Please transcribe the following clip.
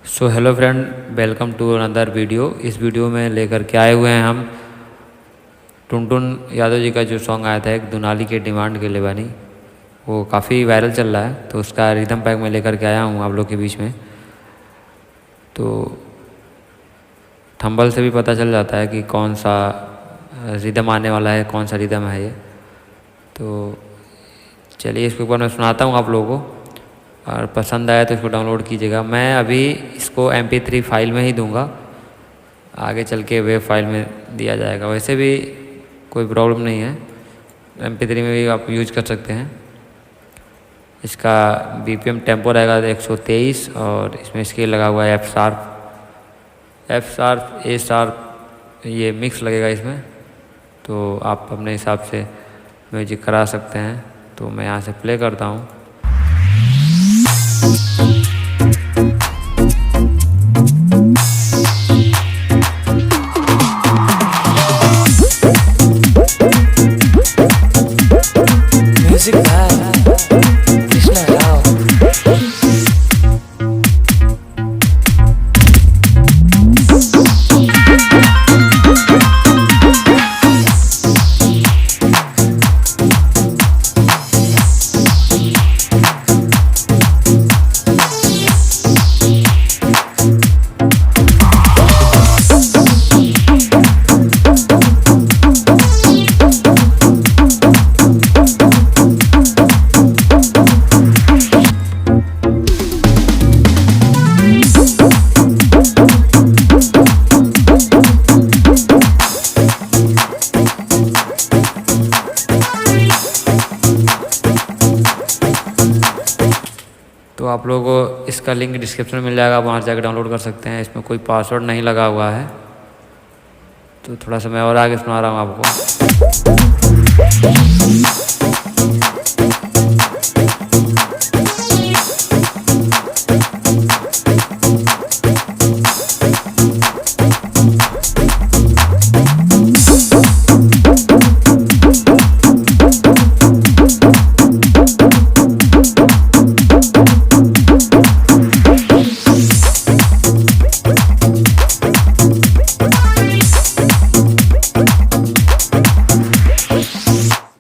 So hello friend, welcome to another video. इस video में लेकर के आए हुए हैं हम टुनटुन यादव जी का जो सॉन्ग आया था एक दुनाली के डिमांड के लेवानी, वो काफ़ी वायरल चल रहा है। तो उसका रिदम पैक में लेकर के आया हूँ आप लोग के बीच में। तो थंबल से भी पता चल जाता है कि कौन सा रिदम आने वाला है, कौन सा रिदम है ये। तो चलिए इसके ऊपर मैं सुनाता हूँ आप लोगों को, और पसंद आया तो इसको डाउनलोड कीजिएगा। मैं अभी इसको MP3 फाइल में ही दूंगा, आगे चल के वेब फाइल में दिया जाएगा। वैसे भी कोई प्रॉब्लम नहीं है, MP3 में भी आप यूज कर सकते हैं। इसका BPM टेम्पो रहेगा 123 और इसमें स्केल लगा हुआ है F शार्प A शार्प, ये मिक्स लगेगा इसमें। तो आप अपने हिसाब से म्यूजिक करा सकते हैं। तो मैं यहाँ से प्ले करता हूँ। Music by Krishna Rao. तो आप लोगों को इसका लिंक डिस्क्रिप्शन में मिल जाएगा, वहाँ से जाकर डाउनलोड कर सकते हैं। इसमें कोई पासवर्ड नहीं लगा हुआ है। तो थोड़ा सा मैं और आगे सुना रहा हूँ आपको।